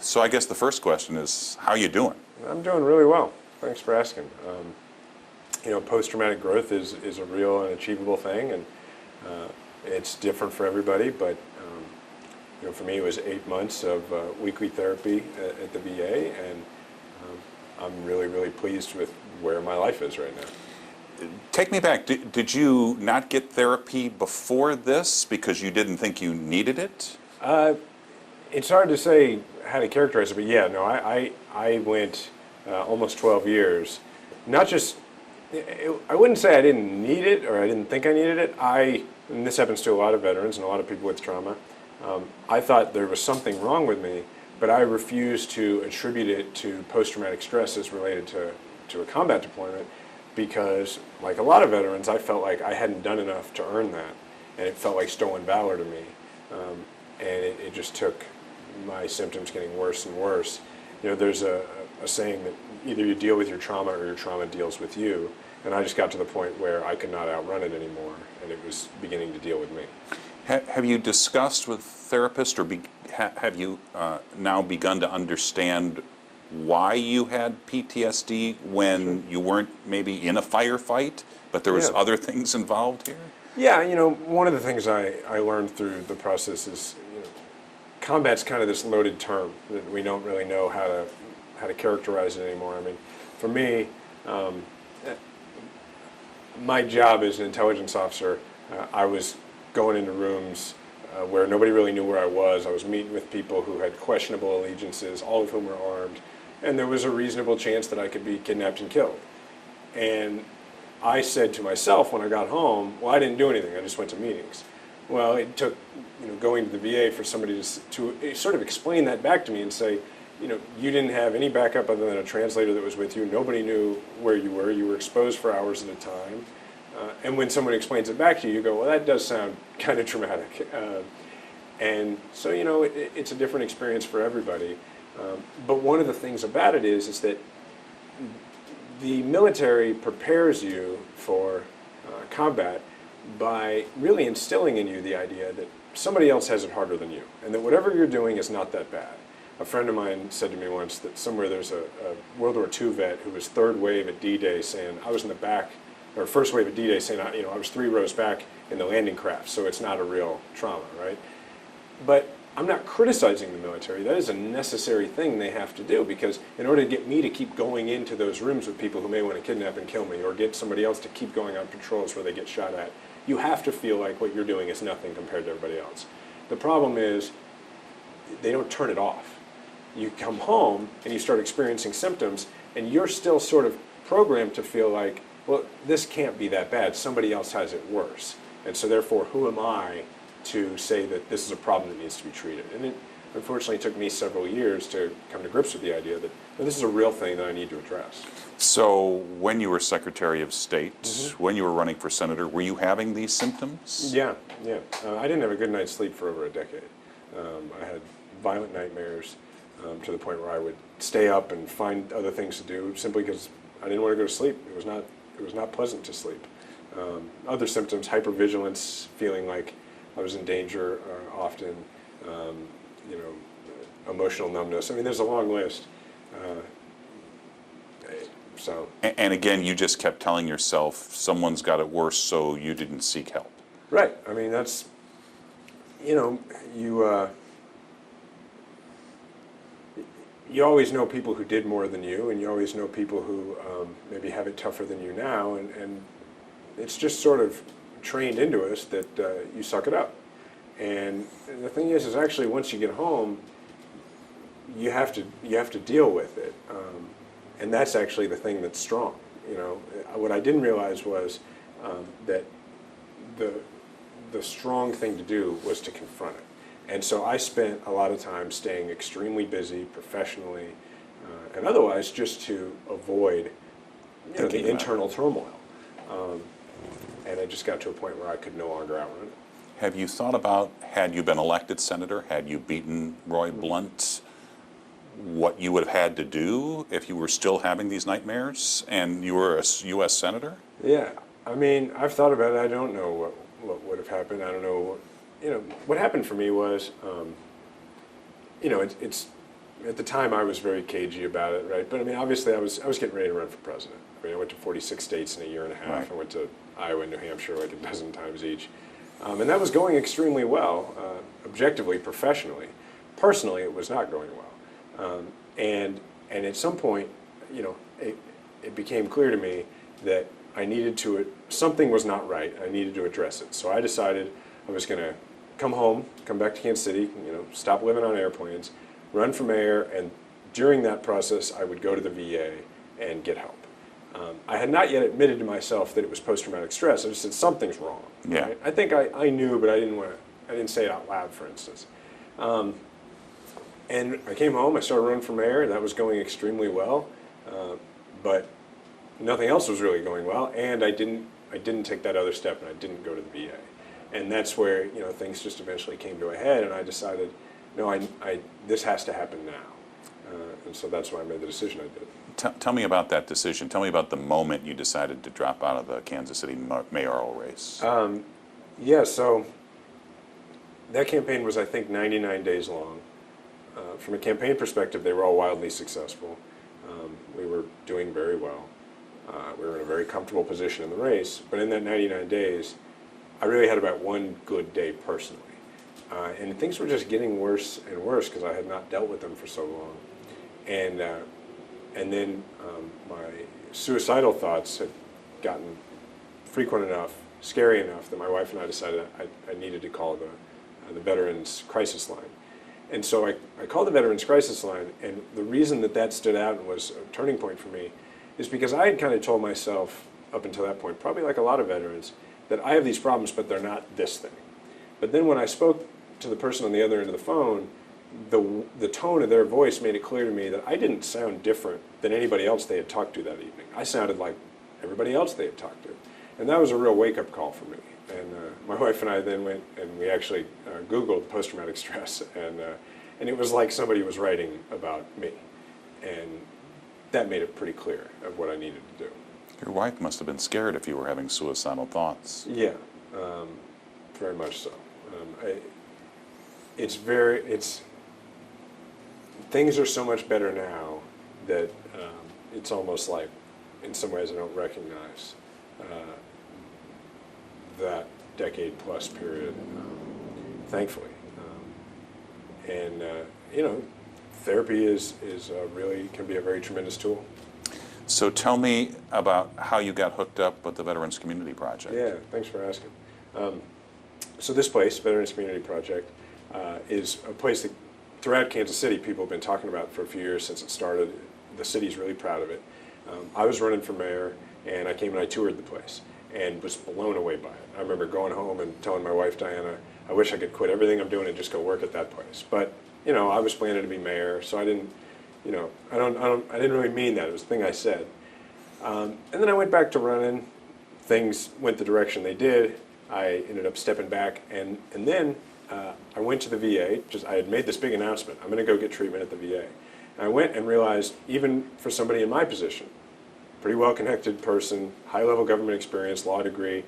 So I guess the first question is, how you doing? I'm doing really well. Thanks for asking. Post-traumatic growth is a real and achievable thing, and it's different for everybody. But for me, it was 8 months of weekly therapy at the VA, and I'm really, really pleased with where my life is right now. Take me back. Did you not get therapy before this because you didn't think you needed it? It's hard to say how to characterize it, but yeah, no, I went almost 12 years. Not just, I wouldn't say I didn't need it or I didn't think I needed it. And this happens to a lot of veterans and a lot of people with trauma. I thought there was something wrong with me, but I refused to attribute it to post-traumatic stress as related to a combat deployment, because like a lot of veterans, I felt like I hadn't done enough to earn that, and it felt like stolen valor to me. And it just took my symptoms getting worse and worse. There's a saying that either you deal with your trauma or your trauma deals with you, and I just got to the point where I could not outrun it anymore, and it was beginning to deal with me. Have you discussed with therapists, or have you now begun to understand why you had PTSD when you weren't maybe in a firefight, but there was other things involved here? Yeah, one of the things I learned through the process is, combat's kind of this loaded term that we don't really know how to characterize it anymore. I mean, for me, my job as an intelligence officer, I was going into rooms where nobody really knew where I was. I was meeting with people who had questionable allegiances, all of whom were armed, and there was a reasonable chance that I could be kidnapped and killed. And I said to myself when I got home, well, I didn't do anything, I just went to meetings. Well, it took going to the VA for somebody to sort of explain that back to me and say, you didn't have any backup other than a translator that was with you. Nobody knew where you were. You were exposed for hours at a time. And when someone explains it back to you, you go, well, that does sound kind of traumatic. And so, it's a different experience for everybody. But one of the things about it is that the military prepares you for combat by really instilling in you the idea that somebody else has it harder than you, and that whatever you're doing is not that bad. A friend of mine said to me once that somewhere there's a World War II vet who was third wave at D-Day saying, I was in the back, or first wave at D-Day saying, I was 3 rows back in the landing craft, so it's not a real trauma, right? But I'm not criticizing the military. That is a necessary thing they have to do, because in order to get me to keep going into those rooms with people who may want to kidnap and kill me, or get somebody else to keep going on patrols where they get shot at, you have to feel like what you're doing is nothing compared to everybody else. The problem is they don't turn it off. You come home and you start experiencing symptoms, and you're still sort of programmed to feel like, well, this can't be that bad. Somebody else has it worse. And so therefore, who am I to say that this is a problem that needs to be treated? And it unfortunately took me several years to come to grips with the idea that this is a real thing that I need to address. So when you were Secretary of State, when you were running for Senator, were you having these symptoms? Yeah. I didn't have a good night's sleep for over a decade. I had violent nightmares to the point where I would stay up and find other things to do simply because I didn't want to go to sleep. It was not pleasant to sleep. Other symptoms: hypervigilance, feeling like I was in danger often, emotional numbness. I mean, there's a long list. And again, you just kept telling yourself someone's got it worse, so you didn't seek help. Right. I mean, that's, you always know people who did more than you, and you always know people who maybe have it tougher than you now, and it's just sort of trained into us that you suck it up. And the thing is actually once you get home, you have to deal with it, and that's actually the thing that's strong. What I didn't realize was that the strong thing to do was to confront it. And so I spent a lot of time staying extremely busy professionally and otherwise, just to avoid the internal turmoil. And I just got to a point where I could no longer outrun it. Have you thought about, had you been elected senator, had you beaten Roy Blunt, what you would have had to do if you were still having these nightmares and you were a U.S. senator? Yeah, I mean, I've thought about it. I don't know what would have happened. I don't know what happened for me was, it's at the time I was very cagey about it, right? But I mean, obviously I was getting ready to run for president. I mean, I went to 46 states in a year and a half. Right. I went to Iowa and New Hampshire like a dozen times each. And that was going extremely well, objectively, professionally. Personally, it was not going well. And at some point, you know, it became clear to me that I needed to, something was not right. I needed to address it. So I decided I was going to come home, come back to Kansas City, you know, stop living on airplanes, run for mayor, and during that process, I would go to the VA and get help. I had not yet admitted to myself that it was post-traumatic stress. I just said something's wrong. Yeah. Right? I think I knew, but I didn't say it out loud, for instance. And I came home. I started running for mayor, and that was going extremely well. But nothing else was really going well, and I didn't take that other step, and I didn't go to the VA. And that's where, you know, things just eventually came to a head, and I decided, no, this has to happen now. And so that's why I made the decision I did. Tell me about that decision. Tell me about the moment you decided to drop out of the Kansas City mayoral race. Yeah, so that campaign was, I think, 99 days long. From a campaign perspective, they were all wildly successful. We were doing very well. We were in a very comfortable position in the race, but in that 99 days, I really had about one good day personally. And things were just getting worse and worse because I had not dealt with them for so long. And then my suicidal thoughts had gotten frequent enough, scary enough, that my wife and I decided I needed to call the Veterans Crisis Line. And so I called the Veterans Crisis Line, and the reason that stood out and was a turning point for me is because I had kind of told myself up until that point, probably like a lot of veterans, that I have these problems, but they're not this thing. But then when I spoke to the person on the other end of the phone, the tone of their voice made it clear to me that I didn't sound different than anybody else they had talked to that evening. I sounded like everybody else they had talked to. And that was a real wake-up call for me. And my wife and I then went and we actually Googled post-traumatic stress, and it was like somebody was writing about me. And that made it pretty clear of what I needed to do. Your wife must have been scared if you were having suicidal thoughts. Yeah, very much so. Things are so much better now that it's almost like, in some ways, I don't recognize that decade-plus period, thankfully. You know, therapy is really can be a very tremendous tool. So tell me about how you got hooked up with the Veterans Community Project. Yeah, thanks for asking. So this place, Veterans Community Project, is a place that throughout Kansas City people have been talking about for a few years since it started. The city's really proud of it. I was running for mayor, and I came and I toured the place and was blown away by it. I remember going home and telling my wife, Diana, I wish I could quit everything I'm doing and just go work at that place. But, you know, I was planning to be mayor, so I didn't, you know, I didn't really mean that. It was a thing I said. And then I went back to running. Things went the direction they did. I ended up stepping back, and then I went to the VA. I had made this big announcement. I'm going to go get treatment at the VA. And I went and realized, even for somebody in my position, pretty well-connected person, high-level government experience, law degree,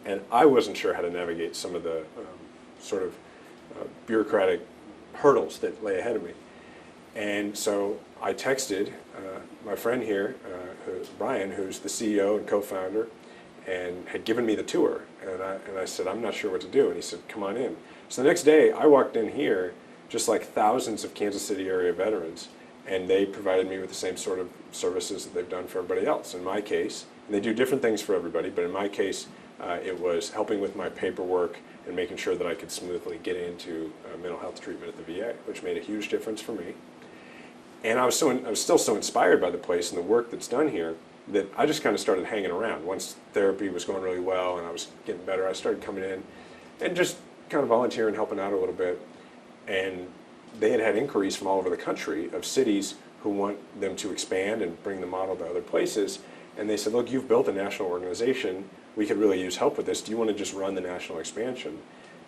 and I wasn't sure how to navigate some of the sort of bureaucratic hurdles that lay ahead of me. And so I texted my friend here, Brian, who's the CEO and co-founder, and had given me the tour. And I said, I'm not sure what to do. And he said, come on in. So the next day, I walked in here, just like thousands of Kansas City area veterans, and they provided me with the same sort of services that they've done for everybody else. In my case, and they do different things for everybody, but in my case, it was helping with my paperwork and making sure that I could smoothly get into mental health treatment at the VA, which made a huge difference for me. And I was still so inspired by the place and the work that's done here that I just kind of started hanging around. Once therapy was going really well and I was getting better, I started coming in and just kind of volunteering, helping out a little bit. And they had inquiries from all over the country of cities who want them to expand and bring the model to other places. And they said, look, you've built a national organization. We could really use help with this. Do you want to just run the national expansion?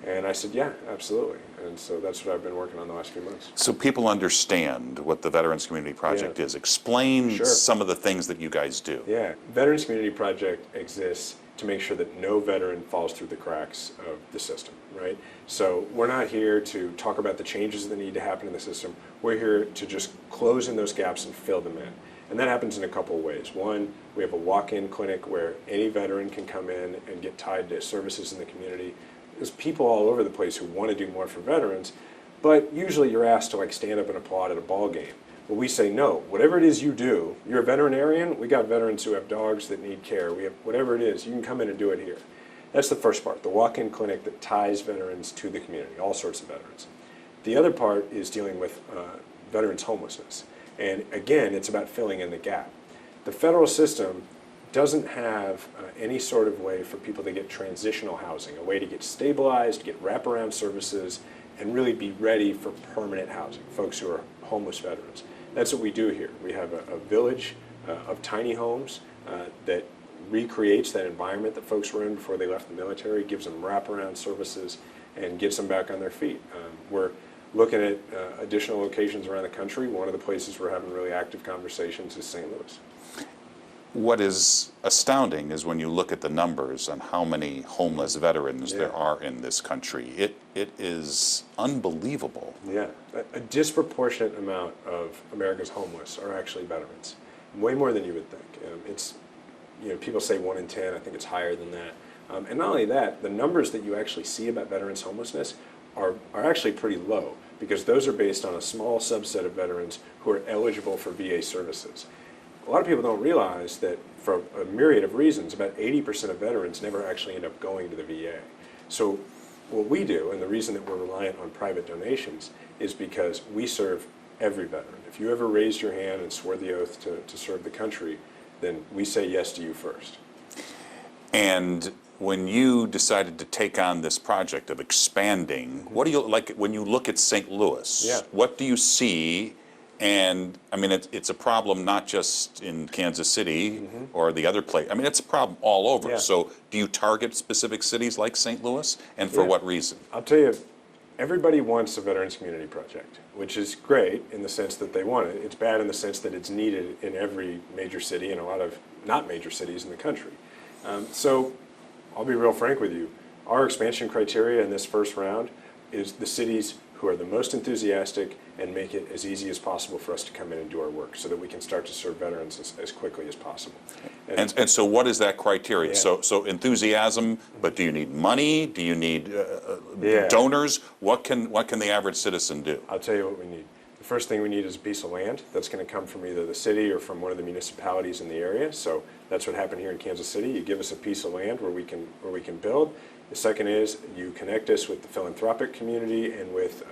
And I said, yeah, absolutely. And so that's what I've been working on the last few months. So people understand what the Veterans Community Project is. Explain some of the things that you guys do. Yeah, Veterans Community Project exists to make sure that no veteran falls through the cracks of the system, right? So we're not here to talk about the changes that need to happen in the system. We're here to just close in those gaps and fill them in. And that happens in a couple of ways. One, we have a walk-in clinic where any veteran can come in and get tied to services in the community. There's people all over the place who want to do more for veterans, but usually you're asked to like stand up and applaud at a ball game. But we say, no, whatever it is you do, you're a veterinarian, we got veterans who have dogs that need care, we have whatever it is, you can come in and do it here. That's the first part, the walk-in clinic that ties veterans to the community, all sorts of veterans. The other part is dealing with veterans' homelessness. And again, it's about filling in the gap. The federal system doesn't have any sort of way for people to get transitional housing, a way to get stabilized, get wraparound services, and really be ready for permanent housing, folks who are homeless veterans. That's what we do here. We have a village of tiny homes that recreates that environment that folks were in before they left the military, gives them wraparound services, and gets them back on their feet. We're looking at additional locations around the country. One of the places we're having really active conversations is St. Louis. What is astounding is when you look at the numbers on how many homeless veterans there are in this country. It is unbelievable. Yeah, a disproportionate amount of America's homeless are actually veterans, way more than you would think. It's, people say 1 in 10. I think it's higher than that. And not only that, the numbers that you actually see about veterans' homelessness are actually pretty low, because those are based on a small subset of veterans who are eligible for VA services. A lot of people don't realize that for a myriad of reasons, about 80% of veterans never actually end up going to the VA. So what we do, and the reason that we're reliant on private donations, is because we serve every veteran. If you ever raised your hand and swore the oath to serve the country, then we say yes to you first. And when you decided to take on this project of expanding, what do you, like when you look at St. Louis, what do you see? And I mean, it's a problem not just in Kansas City or the other place. I mean, it's a problem all over. So do you target specific cities like St. Louis, and for what reason? I'll tell you, everybody wants a Veterans Community Project, which is great in the sense that they want it. It's bad in the sense that it's needed in every major city and a lot of not major cities in the country. So I'll be real frank with you. Our expansion criteria in this first round is the cities who are the most enthusiastic and make it as easy as possible for us to come in and do our work so that we can start to serve veterans as quickly as possible. And so what is that criteria? So enthusiasm, but do you need money? Do you need donors? What can the average citizen do? I'll tell you what we need. The first thing we need is a piece of land that's going to come from either the city or from one of the municipalities in the area. So that's what happened here in Kansas City. You give us a piece of land where we can build. The second is you connect us with the philanthropic community and with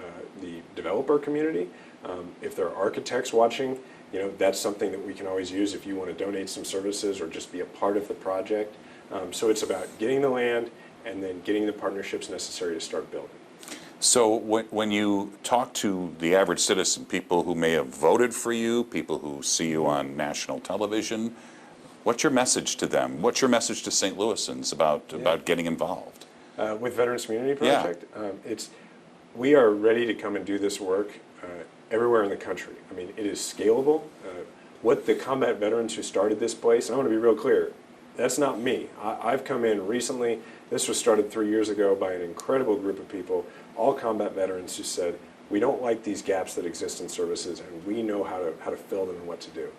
the developer community. If there are architects watching, that's something that we can always use if you want to donate some services or just be a part of the project. So it's about getting the land and then getting the partnerships necessary to start building. So when you talk to the average citizen, people who may have voted for you, people who see you on national television, what's your message to them? What's your message to St. Louisans about getting involved? With Veterans Community Project, we are ready to come and do this work everywhere in the country. I mean, it is scalable. What the combat veterans who started this place, and I want to be real clear, that's not me. I've come in recently. This was started 3 years ago by an incredible group of people, all combat veterans who said, we don't like these gaps that exist in services, and we know how to fill them and what to do.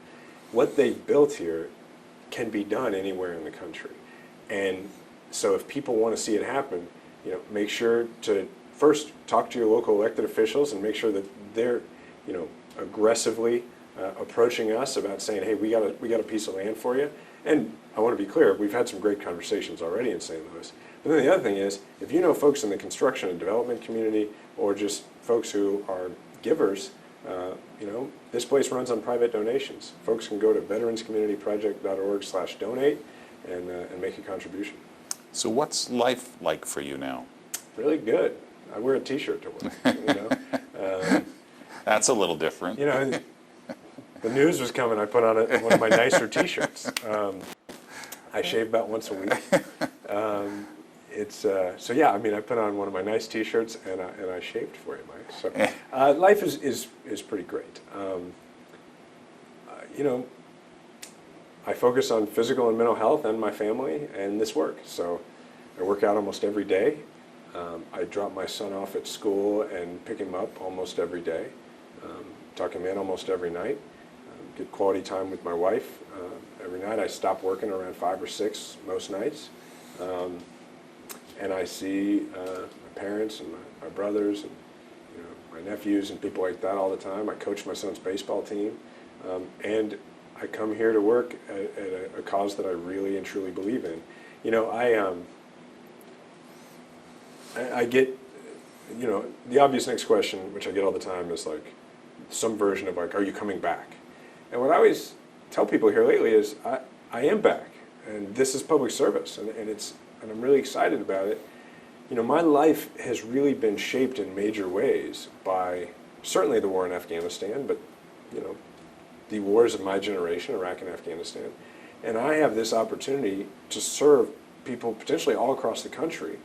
What they built here can be done anywhere in the country. And so if people want to see it happen, make sure to first talk to your local elected officials and make sure that they're, aggressively approaching us about saying, hey, we got a piece of land for you. And I want to be clear, we've had some great conversations already in St. Louis. But then the other thing is, if you know folks in the construction and development community or just folks who are givers, this place runs on private donations. Folks can go to veteranscommunityproject.org/donate and make a contribution. So what's life like for you now? Really good. I wear a T-shirt to work. That's a little different. The news was coming. I put on one of my nicer T-shirts. I shave about once a week. I put on one of my nice T-shirts and I shaved for you, Mike. So life is pretty great. I focus on physical and mental health and my family and this work. So I work out almost every day. I drop my son off at school and pick him up almost every day. Tuck him in almost every night. Get quality time with my wife every night. I stop working around 5 or 6 most nights. And I see my parents and my brothers and my nephews and people like that all the time. I coach my son's baseball team. And I come here to work at a cause that I really and truly believe in. I get, the obvious next question, which I get all the time, is like some version of like, are you coming back? And what I always tell people here lately is I am back, and this is public service, and I'm really excited about it. My life has really been shaped in major ways by certainly the war in Afghanistan, but the wars of my generation, Iraq and Afghanistan, and I have this opportunity to serve people potentially all across the country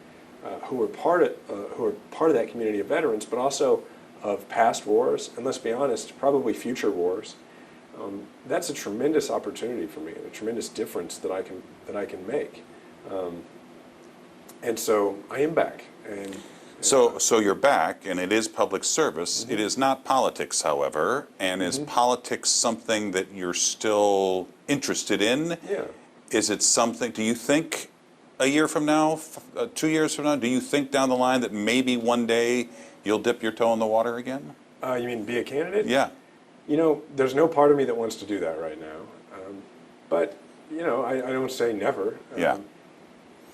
who are part of that community of veterans, but also of past wars, and let's be honest, probably future wars. That's a tremendous opportunity for me, and a tremendous difference that I can make. And so I am back. So you're back, and it is public service. Mm-hmm. It is not politics, however. And is politics something that you're still interested in? Yeah. Is it something? Do you think a year from now, 2 years from now, do you think down the line that maybe one day you'll dip your toe in the water again? You mean be a candidate? Yeah. There's no part of me that wants to do that right now. But I don't say never. Yeah.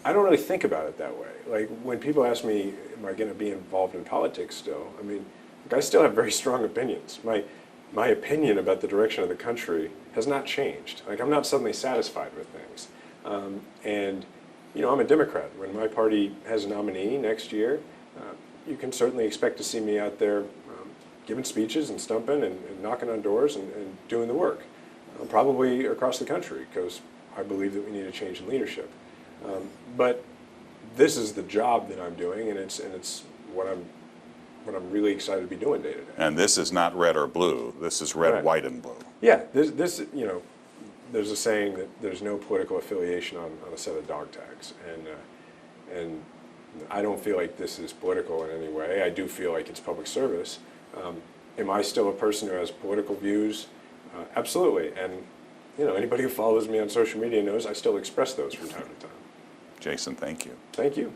I don't really think about it that way. Like when people ask me, am I going to be involved in politics still? I mean, I still have very strong opinions. My opinion about the direction of the country has not changed. Like I'm not suddenly satisfied with things. And I'm a Democrat. When my party has a nominee next year, you can certainly expect to see me out there giving speeches and stumping and knocking on doors and doing the work, probably across the country, because I believe that we need a change in leadership. But this is the job that I'm doing, and it's what I'm really excited to be doing day to day. And this is not red or blue. This is red, Right. white, and blue. Yeah, this there's a saying that there's no political affiliation on a set of dog tags, and I don't feel like this is political in any way. I do feel like it's public service. Am I still a person who has political views? Absolutely, and anybody who follows me on social media knows I still express those from time to time. Jason, thank you. Thank you.